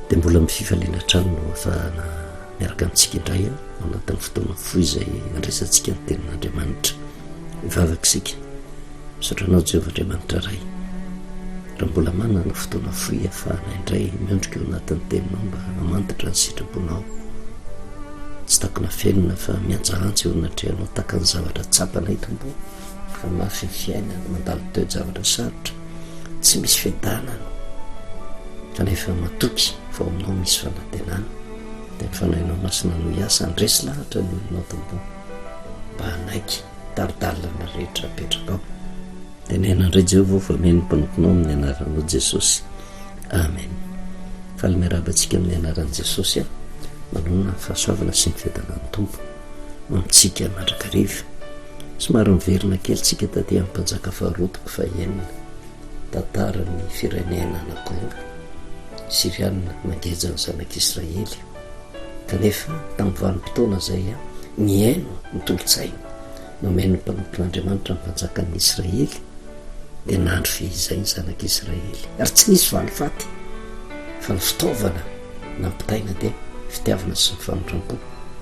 dia mbola mififaliana trano no efa miaraka amintsika indray ao anatin'ny fotoana foy izay andresantsika ny tenin'Andriamanitra ivavaka isika misotranao Jehovah-Andriamanitra ray raha mbola manana fotoana foy ahafahana indray miondrika eo anatin'ny teninao mba hamantatra ny sitraponao tsy takona fenina fa mianjahantsy eo anatrehanao taka ny zavatra tsapana hitombo fa mafy ny fiainana mandalo teo zavatra sarotra tsy misy fiadanana kanefa matoky fa aminao misy fanantenana dia mifanahinao masina no hiasa andresy lahatra ny olonao tombo mba hanaiky taridalana rehetra apetraka ao dia nenandray Jehovah fameno mpanomponao amin'ny anaranao Jesosy amen. Falomerabantsika amin'ny anaran'i Jesosy manona fahasoavana sy ny fiadanan'ny tompo amintsika mandrakariva somary miverina kely tsika taty amin'ny mpanjaka faharotoko fahaenina tantaran'ny firenena anankiroa Siriana mangeja ny zanak'Israely kanefa tamin'ny vanim-potoana izay ny aino ny tolotsaina nomeny ny mpanompon'Andriamanitra ny mpanjakan'ny Israely dia nandro fehizay ny zanak'Israely ary tsy nisy valifaty fa ny fitaovana nampitaina dia fitiavana sy ny fanondram-po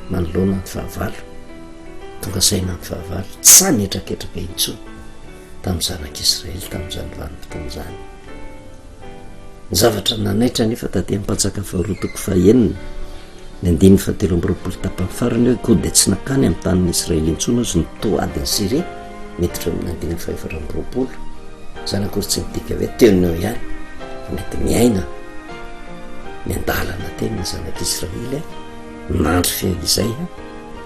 manoloana ny fahavalo tonga saina ny fahavalo tsy sany etraketraka intsony tamin'ny zanak'Israely tamin'izany vanim-potoana izany. Ny zavatra nanaitra nefa taty amin'ny mpanjaka faharotoko fahaenina ny 9:17 tapany farany hoe koa dia tsy nakany amin'ny tanin'ny Israely intsony ozy ny toadiny Siria miditra amin'ny 9:20 zany akory tsy midika hoe teoneo ihany mety miaina miandalana teny ny zanak'Israely nandro fehizay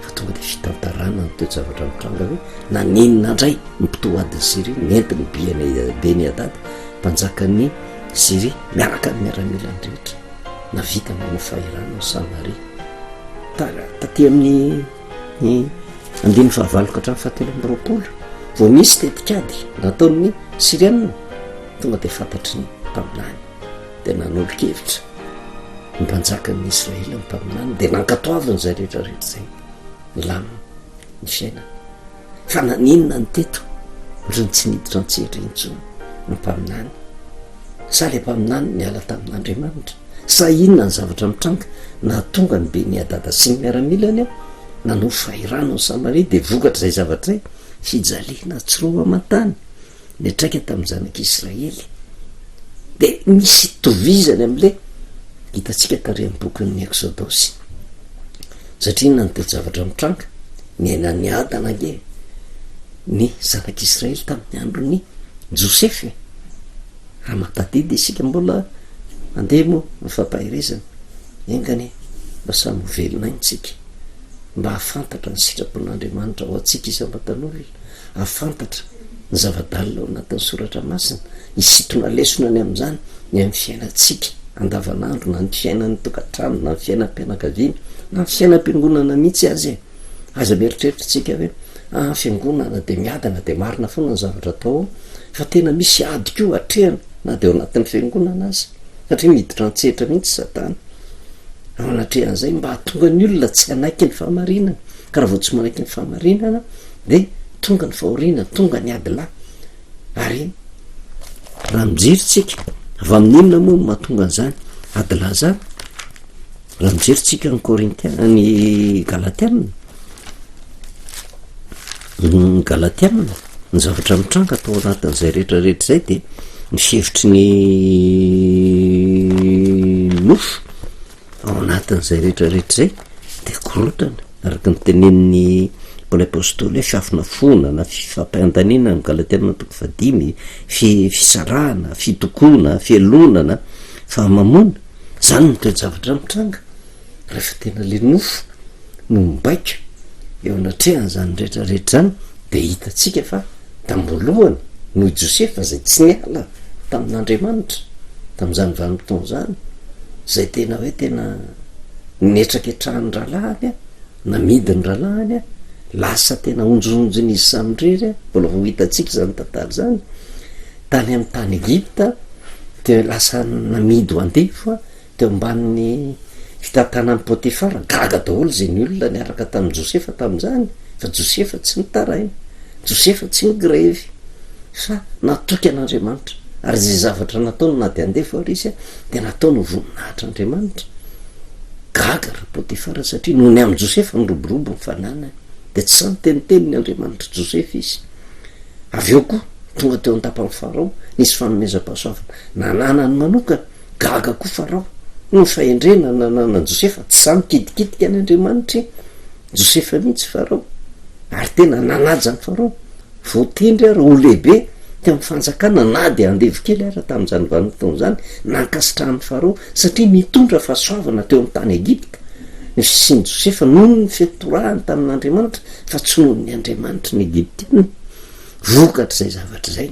fa tonga dia fitantarana ny toe-javatra mitranga hoe naninona indray mipitoadiny Siria nentiny Beni-Hadad mpanjakan'ny Siria miaraka ny miaramila ny rehetra na vita manao fahirana ao Samaria taty amin'ny 9:17 vao misy tetikady nataon'ny Siriana tonga dia fantatry ny mpaminany dia nanolo-kevitra ny mpanjakan'ny Israely ny mpaminany dia nankatoaviny izay rehetrarehetra izay milamina ny fiainana fa naninona ny teto ohatrany tsy niditra antsehatra intsony ny mpaminany sa le mpaminany niala tamin'Andriamanitra sa inona ny zavatra mitranga na tonga ny Beni-Hadad sy ny miaramilany nanao fahirana ao Samaria dia vokatra izay zavatra izay fijaliana tsiroa amantany netraika tamin'ny zanak'Israely dia misy tovizany amin'ilay hitantsika tary amin'ny bokin'ny Exodosy satria na ny toe-javatra mitranga ny ainan'ny adana nge ny zanak'Israely tamin'ny andron'ny Josefy raha matadidy isika mbola mandeha moa mifampahirezana engany mba samy velonainsika mba hafantatra ny sitrapon'Andriamanitra ho antsika isambatan'olona hafantatra ny zava-dalina ao anatin'ny soratra masina hisitona lesona ny amin'izany ny amin'ny fiainantsika andavanandro na ny fiainan'ny tokantrano na ny fiainam-pianakaviana na ny fiainam-piangonana mihitsy azy aza mieritreritritsika hoe fiangonana dia miadana dia marina foana ny zavatra atao fa tena misy ady koa atrehana na dia ao anatin'ny fiangonana azy satria miditra antsehatra mihitsy Satana ao anatrehan'izay mba hatonga ny olona tsy hanaiky ny fahamarinana ka raha vao tsy manaiky ny fahamarinana dia tonga ny fahoriana tonga ny adila ary raha mijeritsika avy amin'inona moa no mahatonga an'izany adila zany raha mijeritsika ny Korintiana ny Galatiana ny zavatra mitranga atao anatin'izay rehetrarehetra izay dia ny fihevitry ny nofo ao anatin'izay rehetrarehetra izay dia korontana araka ny tenen'ny Paoly apôstôly hoe fiafina fona na fifampandanina ny Galatiana 5 fisarahana fitokoana fialonana fahamamona zany ny toe-javatra mitranga rehefa tena le nofo no mibaika eo anatrehan'izany rehetrarehetra zany dia hitantsika fa tamboalohany noho Josefa izay tsy niala tamin'Andriamanitra tamin'izany vanim-potoana izany izay tena hoe tena netraketrahany rahalahany namidy ny rahalahany lasa tena onjononjony izy samindrery mbola ho hitantsika zany tantara zany tany amin'ny tany Egypta dia lasa namidy ho andefo teo ambanin'ny fitantanan'ny Potifara gaga daholo izay ny olona niaraka tamin'ny Josefa tamin'izany fa Josefa tsy nitaraina Josefa tsy nigrevy fa natoky an'Andriamanitra ary zay zavatra nataony na de andefa risy de nataony voninahitra andriamanitra gaga ra Potifara satria noho ny am' Josefa nyroborobo nyfananany de tsy samy teniteniny andriamanitra Josefa izy avy eo koa tonga teo an-tapany Farao nisy fanomezam-pahasoavana nananany manokana gaga koa Farao no fahendrena nanana Josefa tsy samy kitikitika ny andriamanitra Josefa mihitsy Farao ary tena nanaja ny Farao voatendry ary ho lehibe teo amin'ny fanjakana na de andevo kely ara tamin'izany vanim-potoana zany nankasitrahan'ny Farao satria mitondra fahasoavana teo amin'ny tany Egipta ny fisiany Josefa noho ny fitorahany tamin'Andriamanitra fa tsy noho ny Andriamanitra ny Egiptiana vokatra zay zavatra zay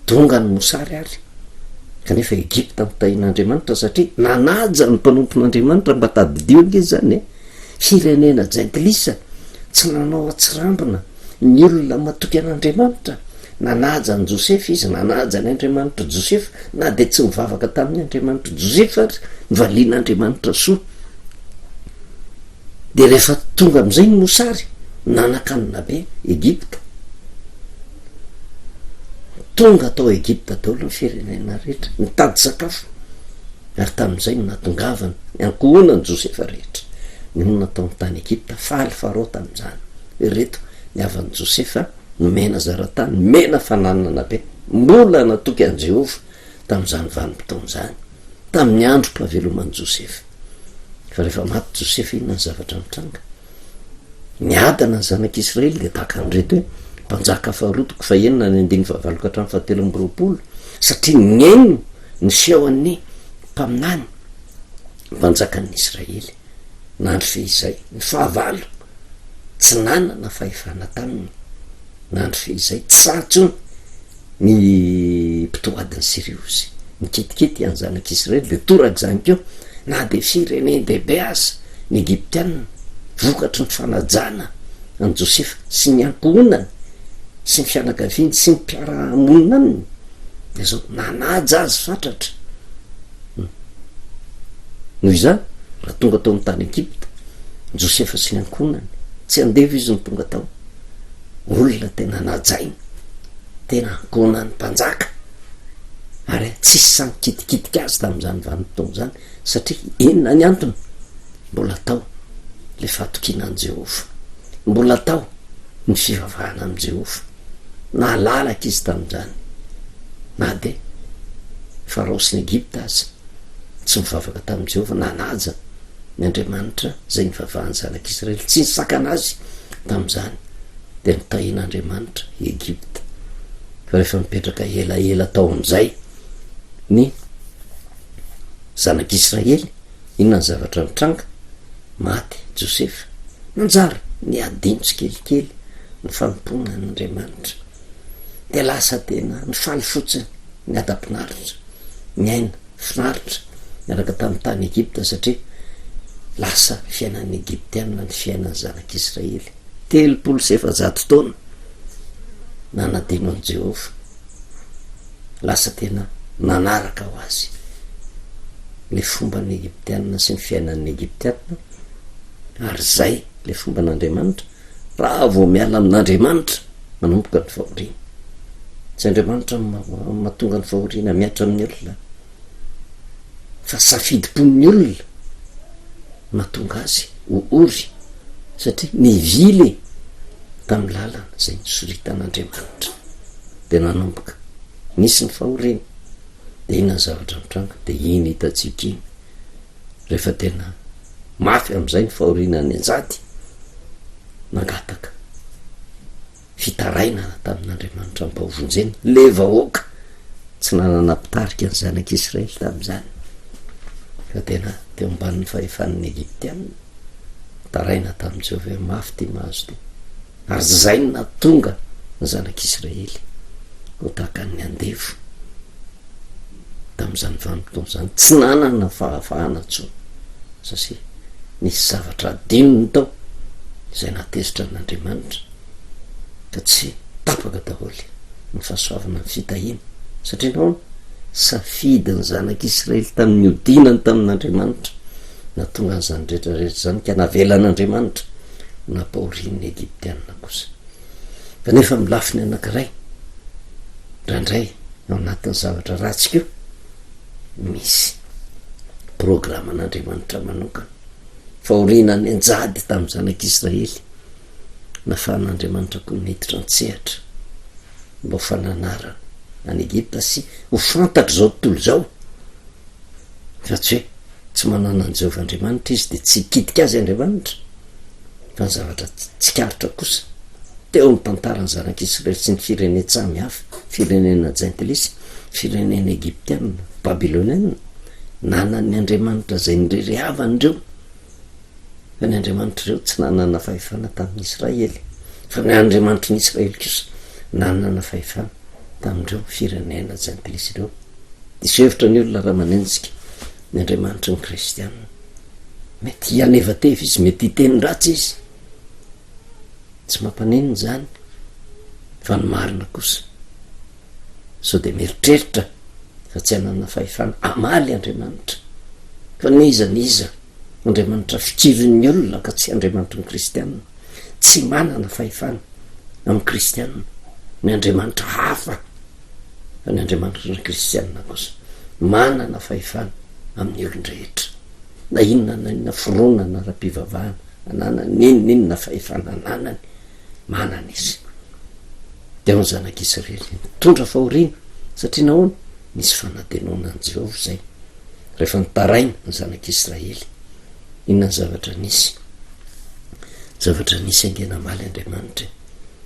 tonga ny mosary ary kanefa Egipta mitahin'Andriamanitra satria nanaja ny mpanompon'Andriamanitra mba tadidio ange zany firenena jentilisa tsy nanao atsirambina ny olona matoky an'Andriamanitra nanaja ny Josefa izy nanaja ny Andriamanitra Josefa na de tsy mivavaka tamin'ny Andriamanitra Josefa ary nivalian'Andriamanitra soa de rehefa tonga am'izay ny mosary nanakanina be Egipta tonga tao Egipta daholo ny firenena rehetra mitady sakafo ary tamin'izay no natongavana ny ankohonany Josefa rehetra ny natao ny tany Egipta faly Farao tamin'izany reto ny avan'ny Josefa nomena zaratany mena fananana be mbola natoky an' Jehova tamin'izany vanim-potoana zany tamin'ny andro mpaveloman'ny Josefa fa rehefa maty Josefa inona ny zavatra mitranga niadana ny zanak'Israely de tahaka an'reto hoe mpanjaka faharotoko fa enina ny andiny fahavaloko hatramin'ny fahatelo amby roapolo satria nyeniny ny sehoan'ny mpaminany mpanjakan'ny Israely nandro fehizay ny fahavalo tsy nanana fahefana taminy nandro fehizay tsy satsony ny mpitoadiny Siriozy mikitikity any zanak'Israely de toraka zany keo na de firenen dehibe aza ny Egiptianina vokatry ny fanajana any Josefa sy ny ankohonany sy ny fianakaviany sy ny mpiara-monina aminy de zao nanaja azy fatratra noho izany raha tonga tao amin'ny tany Egipta Josefa sy ny ankohonany tsy andevo izy ny tonga tao olona tena najainy tena ankohonany mpanjaka ary tsisy samy kitikitika azy tamin'izany vanim-potoana zany satria enina ny antony mbola tao le fatokinan' Jehova mbola tao ny fivavahana am' Jehova na lalaka izy tamin'izany na de Farao sy ny Egipta aza tsy mivavaka tamin'i Jehova nanaja ny Andriamanitra zay nivavahany zanak'Israely tsy nisakana azy tamin'izany de nitahin'Andriamanitra Egipta fa rehefa mipetraka elaela tao am'izay ny zanak'Israely inona ny zavatra mitranga maty Josefa nanjara ny adino tsikelikely ny fanompoana n'Andriamanitra de lasa tena ny faly fotsiny ny adam-pinaritra ny aina finaritra miaraka tamin'ny tany Egipta satria lasa fiainan'ny Egiptianina ny fiainan'ny zanak'Israely 300 taona nanadino an' Jehova lasa tena nanaraka ho azy le fomban'ny Egiptianina sy ny fiainan'ny Egiptianina ary zay le fomban'Andriamanitra raha vao miala amin'Andriamanitra manomboka ny fahoriana tsy Andriamanitra mahatonga ny fahoriana miatra amin'ny olona fa safidim-pon'ny olona mahatonga azy ho ory satria nivily tamin'ny lalana zay nisoritan'Andriamanitra de nanomboka nisy ny fahoriana de ina ny zavatra mitranga de iny hitantsika iny rehefa tena mafy am'izay ny fahoriana ny anjady nangataka fitaraina tamin'Andriamanitra mpahovonjeny le vahoaka tsy nanana mpitarika ny zanak'Israely tamin'izany fa tena teo ambanin'ny fahefan'ny Egiptianina taraina tamin'i Jehova mafy ty mahazo ty ary zay no natonga ny zanak'Israely ho tahaka ny andevo tamin'izany vanim-potoana zany tsy nanana fahafahana tsony satria nisy zavatra adinony tao izay natezitra n'Andriamanitra ka tsy tapaka daholy ny fahasoavana ny fitahina satria nao safidy ny zanak'Israely tamin'ny odinany tamin'Andriamanitra natonga an'izany rehetrarehetra zany ka navelan'Andriamanitra nampahorin'ny Egiptianina kosa fa nefa milafiny anankiray rahandray ao anatin'ny zavatra ratsika io misy programan'andriamanitra manokana fahorinany anjady tamin'ny zanak'Israely nafan'andriamanitra koa niditra an-tsehatra mba ho fananarana any Egypta sy ho fantatra zao tontolo zao fa tsy hoe tsy manana an Jehovahandriamanitra izy de tsy hikitika azy Andriamanitra fa ny zavatra tsikaritra kosa teo amin'ny tantarany zanak'Israely sy ny firenetsamy hafa firenena Jentilisa firenena Egyptiana Babiloniana nanany Andriamanitra zay nirehariavandreo fa ny Andriamanitra reo tsy nanana fahefana tamin'ny Israely fa ny Andriamanitra ny Israely kosa nanana fahefana tamindreo firenena Jentilisa reo diso hevitra ny olona raha manenjika ny Andriamanitra ny kristianina mety hianeva tevy izy mety hiteny ratsy izy tsy mampanenina zany fa ny marina kosa so de mieritreritra fa tsy hanana fahefana amaly Andriamanitra fa niza Andriamanitra fikirin'ny olona ka tsy Andriamanitra ny kristianina tsy manana fahefana amin'ny kristianina ny Andriamanitra hafa fa ny Andriamanitra ny kristianina kosa manana fahefana amin'ny olon-drehetra na inona na inona foronana ra-pivavahana anana ninona fahefana ananany manana izy de ny zanak'Israely mitondra fahoriana satria nahoana nisy fanatenona an Jehova zay rehefa nitaraina ny zanak'Israely inona ny zavatra nisy angena maly Andriamanitra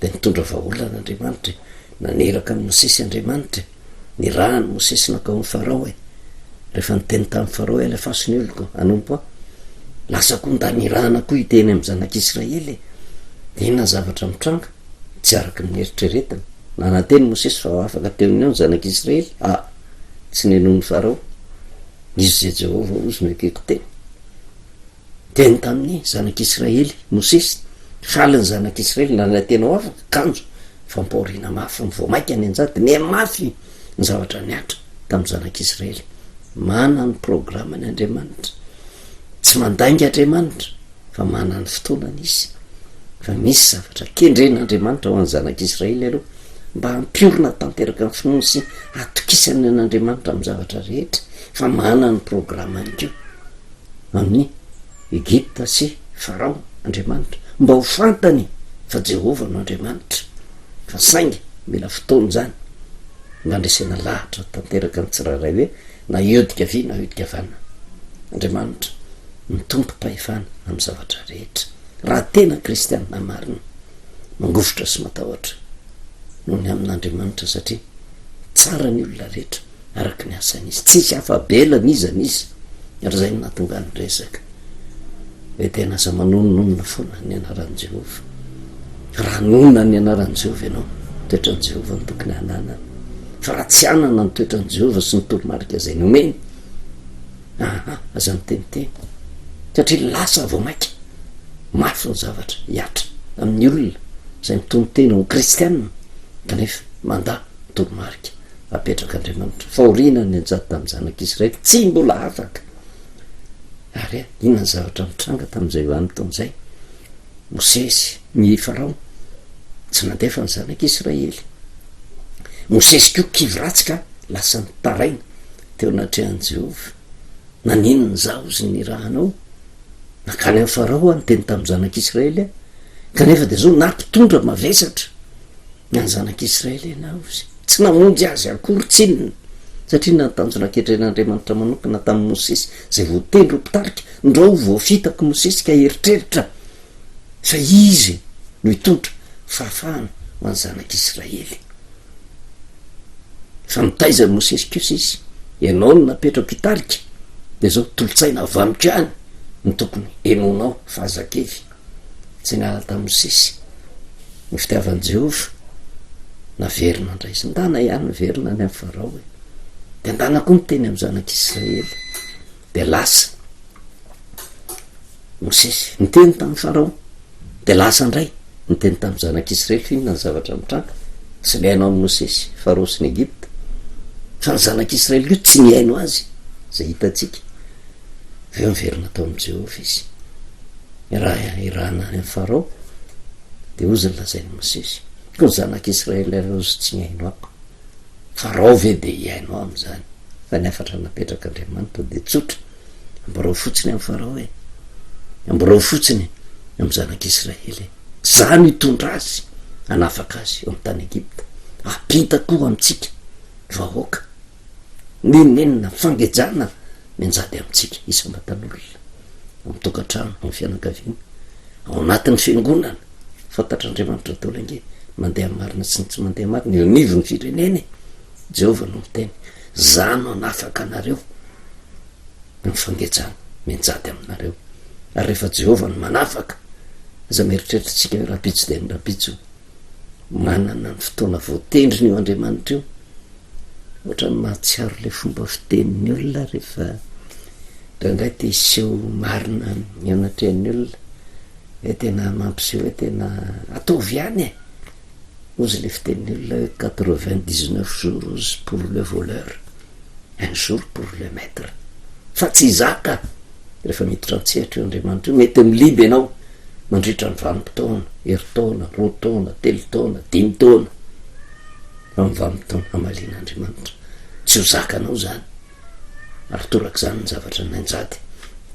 de nitondra vahaolana Andriamanitra naneraka amin'ny Mosesy Andriamanitra ny rahany Mosesy nakao amin'ny Farao rehefa niteny tamin'ny Farao la fasony oloko anompo lasa konda ny rahana koa hiteny amin'ny zanak'Israely de inona zavatra mitranga tsy araky ny eritreretana nanateny Mosesy fa afaka teony ao ny zanak'Israely tsy nenony Farao izy zay Jehova ozy no ekeko teny tamin'ny zanak'Israely Mosesy faly ny zanak'Israely nanatena ao afaka kanjo fampahoriana mafy mivoamaika ny anjady ny mafy ny zavatra niatra tamin'ny zanak'Israely manany programany Andriamanitra tsy mandainga Andriamanitra fa manany fotoanany izy fa misy zavatra kendren'Andriamanitra ho an'ny zanak'Israely aloha mba hampiorina tanteraka ny finoana sy atokisany an'Andriamanitra amin'ny zavatra rehetra fa manany programany keo amin'ny Egypta sy Farao Andriamanitra mba ho fantany fa Jehova no Andriamanitra fa saingy mila fotoana zany mba andresena lahatra tanteraka ny tsiraray hoe na iodika vy na iodika vana Andriamanitra mitompo-pahefana amin'ny zavatra rehetra raha tena kristianina marina mangofotra sy matahotra noho ny amin'Andriamanitra satria tsara ny olona rehetra araky ny asan'izy tsisy afabelana izany izy ary zay natonga ny resaka hoe tena aza manononona foana ny anaran'i Jehova raha nona ny anaran'i Jehova ianao toetran'i Jehova ny tokony hananana fa raha tsy anana ny toetran'i Jehova sy ny toromarika zay nomeny aza miteniteny satria lasa vao maika mafy ny zavatra hiatra amin'ny olona zay mitontena ho kristianina kanefa manda toromarika apetraka Andriamanitra fahoriana ny anjady tamin'ny zanak'Israely tsy mbola afaka ary inona ny zavatra mitranga tamin'izay vanomton'izay Mosesy ny Farao tsy nandefa ny zanak'Israely Mosesy koa kiviratsika lasa nitaraina teo anatrehan'i Jehova naninony zaho zy ny rahanao nakany amin'ny Farao ny teny tamin'ny zanak'Israely kanefa de zao nampitondra mavesatra ny zanak'Israely ianao zy tsy namonjy azy akory tsinona satria natanjona ketren'Andriamanitra manokana tamin'ny Mosesy zay voatendro mpitarika ndreo voafitako Mosesy ka eritreritra fa izy no hitondra fahafahana ho an'ny zanak'Israely fa nitaizany Mosesy kosa izy ianao no napetrako hitarika de zao tolotsaina avamiko any ny tokony enonao fahazakevy tsy niala tamin'ny Mosesy ny fitiavan'i Jehova naverina indray izy ndana ihany verina any amin'ny Farao de ndana koa miteny amin'ny zanak'Israely de lasa Mosesy niteny tamin'ny Farao de lasa indray niteny tamin'ny zanak'Israely fa inona ny zavatra mitranga tsy niainao amin'ny Mosesy Farao sy ny Egypta fa ny zanak'Israely io tsy niaino azy zay hitatsika veo miverina tao amin'i Jehova izy raha irahana amin'ny Farao de ozy ny lazain'ny Mosesy koa ny zanak'Israely ozy tsy niaino ako farao ve de iainao am'zany fa ny afatra napetraka andriamanitra de tsotra amborao fotsiny amy farao e amborao fotsiny amy zanak'Israely zany hitondra azy anafaka azy eo amy tany Egipta apita koa amitsika vahoaka nenenina fangejana menjady amitsika isambatan'olona amitokantrano amy fianakaviana ao anatin'ny fiangonana fantatr'andriamanitra taolange mandeha marina tsy mandeha marina ilnivo ny fireneny Jehova no miteny zano anafaka anareo mifangejana menjady aminareo ary rehefa Jehova no manafaka aza mieritreritritsika hoe rapitso de ny rapitso manana ny fotoana voatendriny io Andriamanitra io ohatra ny mahatsiaro le fomba fitenin'ny olona rehefa drangay te iseho marina mionatrehan'ny olona hoe tena mampiseho hoe tena ataovy ihany ozy le fitenin'ny olona hoe 99 jours pour le voleur un jour pour le maître fa tsy zaka rehefa miditra antsehatra io Andriamanitra io mety miliby ianao mandritra ny 20 taona heritaona 2 taona 3 taona 5 taona amy 20 taona amalin'Andriamanitra tsy ho zakanao zany ary toraka zany ny zavatra nanjady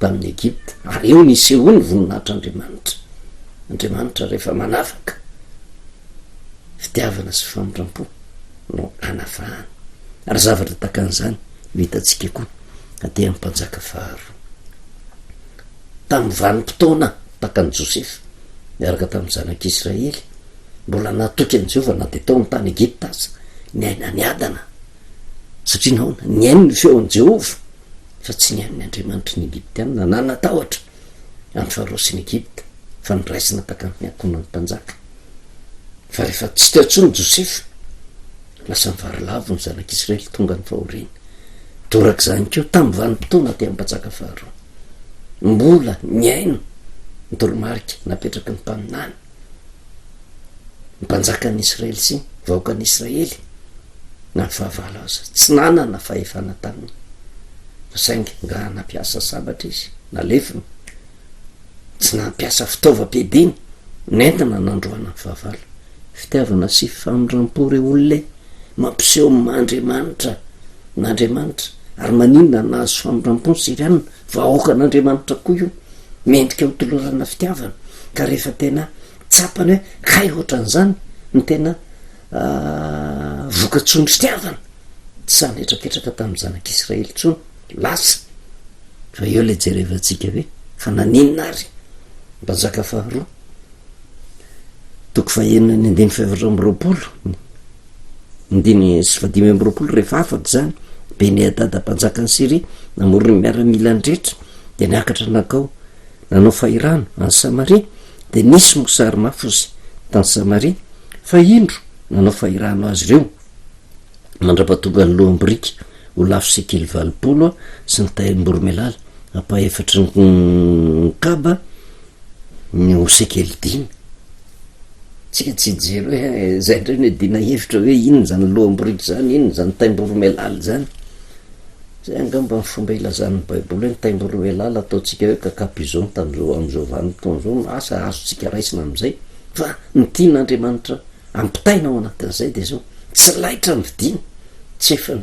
tamin'ny Egipta ary eo niseho ny voninahitr'Andriamanitra Andriamanitra rehefa manafaka fitiavana sy famindram-po no anafahana ary zavatra takan'izany vitantsika koa aty amin'ny mpanjaka faharo tamin'ny vanim-potoana takan'i Josefa miaraka tamin'ny zanak'Israely mbola natoky an'i Jehova na de tao amin'ny tany Egipta aza ny aina ny adana satria naona ny ainy ny feo an'i Jehova fa tsy ny ain'ny Andriamanitra ny Egiptianina nanatahotra amin'ny Farao sy ny Egipta fa nyraisina takan'ny akonan'ny mpanjaka fa rehefa tsy teo intsony Josefa lasa mivarilavo ny zanak'Israely tonga ny fahoriana toraka zany keo tamin'ny vanim-potoana ty amin'ny mpanjaka faharoa mbola ny aino ny toromarika napetraky ny mpaminany ny mpanjakan'ny Israely sy vahoakan'ny Israely na fahavala aza tsy nanana fahefana taminy fa saingy nga nampiasa sabatra izy nalefiny tsy nampiasa fitaovam-piadiny nentina nandroana ny fahavala fitiavana sy famindram-po re olona mampiseho m'Andriamanitra n'Andriamanitra ary maninona nahazo famindram-po ny Siriana vahoakan'Andriamanitra koa io mendrika ho tolorana fitiavana ka rehefa tena tsapany hoe kay ohatran'izany ny tena vokatsony fitiavana tsy sanetraketraka tamin'ny zanak'Israely tsony lasa fa eo le jerevantsika hoe fa naninona ary mpanjaka faharoa toko fahenina ny 520 ndiny sy 520 rehefa afaka zany Beni-Hadada mpanjaka ny Siria namorony miaramila ndrehetra de niakatra nakao nanao fahirano any Samaria de nisy mosary mafozy tany Samaria fa indro nanao fahirano azy ireo mandrapatonga ny lohambrika ho lafo sekely 20 sy ny taim-boromelala apa-efatry ny kaba ny ho sekely 10 tsika tsy jery hoe zay ndray ny dina hevitra hoe inona zany lohambrika zany inona zany taim-boromelala zany zay angamba ny fomba ilazan'ny baiboly hoe ny taim-boromelala ataotsika hoe kakapizao tam'izao am'izao vanim-potoana zao asa azotsika raisina am'izay fa ny tian'Andriamanitra ampitaina ao anatin'izay de zao tsy laitra ny vidiny tsy efa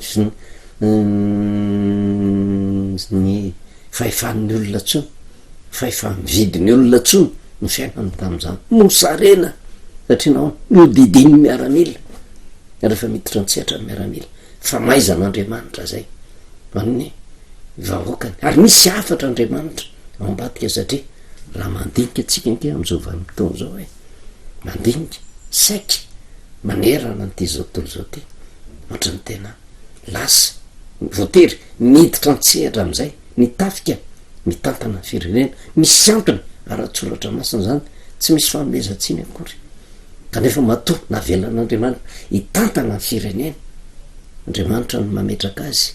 ny fahefan'ny olona tsony fahefa-mividiny olona tsony ny fiainany tam'izany mosarena satria nao nodidiny miaramila rehefa miditra antsehatra ny miaramila fa maizan'Andriamanitra zay amin'ny vahoakany ary misy afatra Andriamanitra ao ambadika satria raha mandinika atsika nke am'izao vanim-potoana zao hoe mandinika saika manerana n'ity zao tontolo zao ty ohatra ny tena lasa voatery miditra antsehatra am'izay nitafika mitantana ny firenena misy antony ara-tsoratra masina zany tsy misy fanomezantsiny akory kanefa matoa navelan'Andriamanitra hitantana ny firenena Andriamanitra no mametraka azy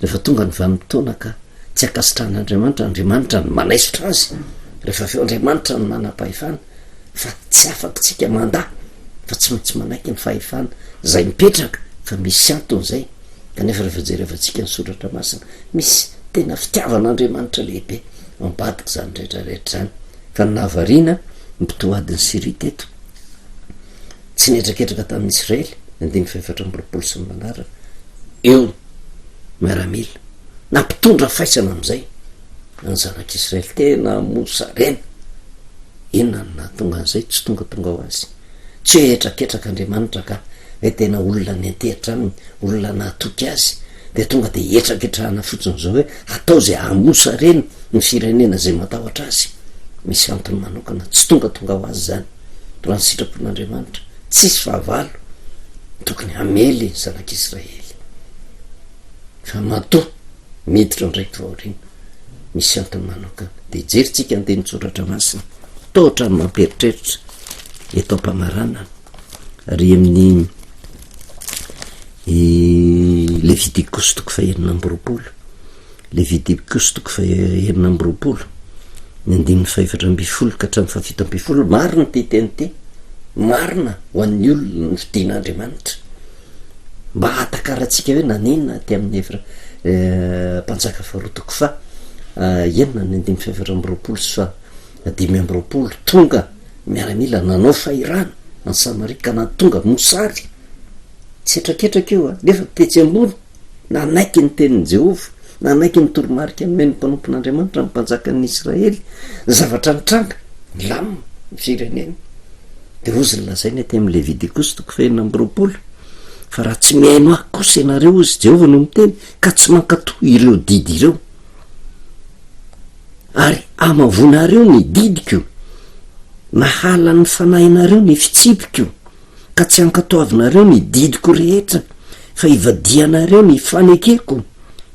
rehefa tonga ny vanim-potoana ka tsy akasitran'Andriamanitra Andriamanitra no manaisotra azy rehefa feo Andriamanitra no manam-pahefana fa tsy afakytsika manda fa tsy maintsy manaiky ny fahefana zay mipetraka fa misy anton'izay kanefa rehefa jerevantsika ny soratra masina misy tena fitiavan'Andriamanitra lehibe ambadika zany rehetrarehetra zany fa ny nahavariana ny mpitoadiny Siria teto tsy netraketraka tamin'ny Israely andiny faefatra ambyroapolo sy ny manara eo miaramila nampitondra faisana am'izay ny zanak'Israely tena mosarena inona no nahatonga an'izay tsy tongatonga ho azy tsy etraketrakaandriamanitra ka hoe tena olona ny antehitra aminy olona nahatoky azy de tonga de etraketrahana fotsiny zao hoe atao zay amosarena ny firenena zay matahotra azy misy antony manokana tsy tongatonga ho azy zany raha ny sitrapon'andriamanitra tsisy fahavalo tokony hamely zanak'Israely fa matoa miditra ndraiky vaorina misy antony manokana de jerintsika andeny tsoratra masina tohatra ny mamperitreritra eto ampamarana ary amin'ny Leviticus toko fahenina ambiroapolo Leviticus toko fahenina ambiroapolo ny andininy faefatra ambifolo ka hatramin'ny fafito ambifolo marina ty teny ty marina ho an'ny olona ny fidian'Andriamanitra mba hatakaratsika hoe naninona ty amin'ny mpanjaka faharoa toko fa enina ny andininy faefatra ambiroapolo sy fa dimy ambiroapolo tonga miaramila nanao fahirana ny Samaria ka natonga mosary tsy etraketraka io nefa petsy ambony nanaiky ny tenin'ny Jehova nanaiky ny toromarika nomeny mpanompon'Andriamanitra ny mpanjakan'ny Israely zavatra nitranga lamina ny firenena de ozy lazainy aty amin'ny Leviticus toko fahenina ambiroapolo fa raha tsy mihaino ahy kosa ianareo ozy Jehova no miteny ka tsy mankatoa ireo didy ireo ary amavonareo ny didiko nahala ny fanahinareo ny fitsipiko ka tsy ankatoavinareo ny didiko rehetra fa ivadianareo ny fanekeko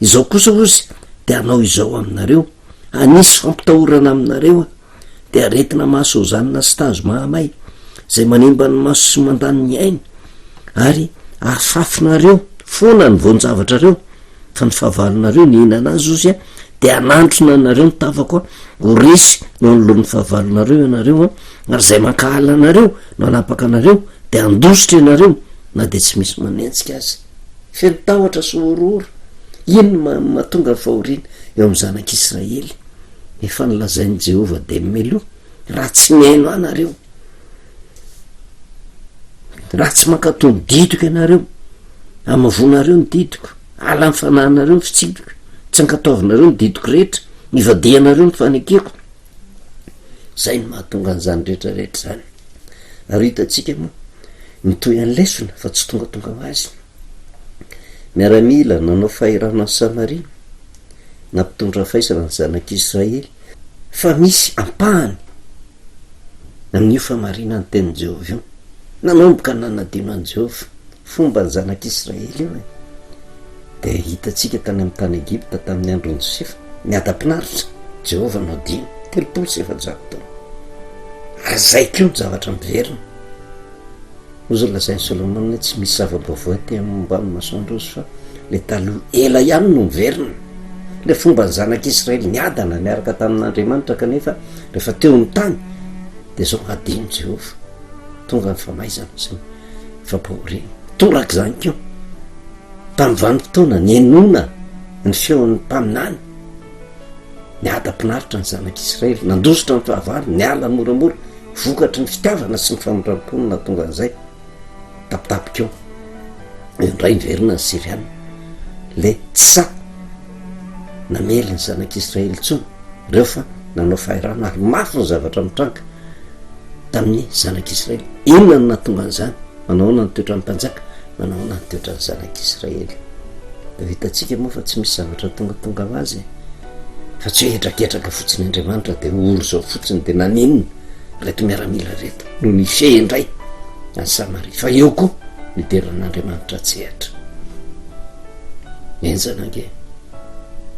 izao kosa ozy de anao izao aminareo anisy fampitahorana aminareo de aretina maso ozanina sy tazo mahamay zay manimba ny maso sy mandany ny ainy ary afafinareo foana ny voanjavatrareo fa ny fahavalonareo ny hinana azy ozy de anantrona nareo ny tavako ho resy no anoloan'ny fahavalonareo ianareo ary zay mankahala anareo no anapaka anareo de andositra ianareo na de tsy misy manentsika azy feno tahotra sy orooro ino mahatonga ny fahoriana eo amin'ny zanak'Israely efa nilazain'i Jehova de melo raha tsy mihaino anareo raha tsy mankatao ny didiko ianareo amavonareo ny didiko ala ny fanahinareo ny fitsipiko tsy ankataovinareo ny didiko rehetra ivadianareo ny fanekeko zay ny mahatonga an'izany rehetrarehetra zany ary hitatsika moa mitoy an'lesona fa tsy tongatonga ho azy miaramila nanao fahirana ny Samaria nampitondra faisana ny zanak'Israely fa misy ampahany amin'io famarina ny tenin'i Jehova io nanomboka nanadino an'i Jehova fomba ny zanak'Israely io de hitatsika tany amin'ny tany Egipta tamin'ny andron'i Josefa niada-pinaritra Jehova no dino 300 taona ary zay keo ny zavatra miverina ozy lazain'ny Solomona tsy misy zava-baovao ty ambany masoandro ozy fa le taloha ela ihany no miverina le fomba ny zanak'Israely niadana niaraka tamin'Andriamanitra kanefa rehefa teo ny tany de zao adino Jehova tonga ny famaizana sy fampahoriana toraka zany keo tamin'ny vanim-potoana ny enona ny feon'ny mpaminany niada-pinaritra ny zanak'Israely nandositra ny fahavalo niala moramora vokatry ny fitiavana sy ny famindram-pony natonga an'izay tapitapikeo indray niverina ny Siriana le tsa namely ny zanak'Israely tsony reo fa nanao fahirana ary mafy ny zavatra mitranga tamin'ny zanak'Israely inona no natonga an'izany manahoana ny toetra ny mpanjaka manahoana ny toetra ny zanak'Israely de hitatsika moa fa tsy misy zavatra tongatonga ho azy fa tsy hoe etraketraka fotsiny Andriamanitra de oro zao fotsiny de naninona reto miaramila reto no nifehy indray any Samaria fa eo koa mideran'Andriamanitra tsehatra enzanange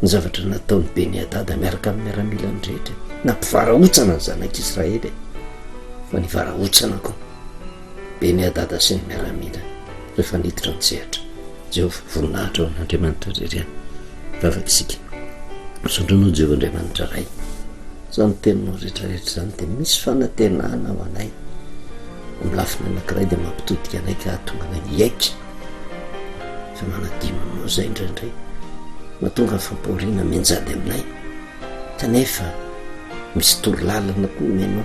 ny zavatra nataony Beniadada miaraka amin'ny miaramila ny rehetra nampivarahotsana ny zanak'Israely fa nivarahotsana koa Beniadada sy ny miaramila rehefa niditra ny tsehatra Jehova voninahitra ao an'Andriamanitra reriany vavakisika sondranao Jehova Andriamanitra ray zany teninao rehetrarehetra zany de misy fanantenana ho anay amin'ny lafiny anankiray de mampitodika anay ka tonga anay iaiky fa manadino anao zay indraindray mahatonga ny fampahoriana menjady aminay kanefa misy torolalana koa menao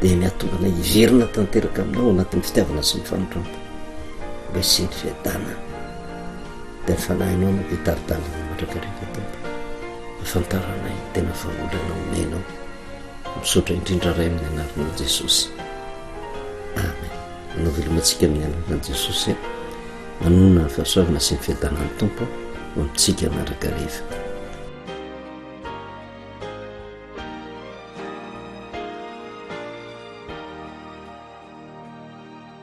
de niatonga anay iverina tanteraka aminao anatin'ny fitiavana sy ny fanondrampo mba isiny fiadana dia nyfanahinao no hitaritalana marakaraka tompo afantaranay tena faolana omenao misaotra indrindra ray amin'ny anaran'i jesosy amen. Manao velomantsika amin'ny anaran'i jesosy manona fahasoavana sy ny fiadanan'ny tompo ho amintsika miaraka rehefa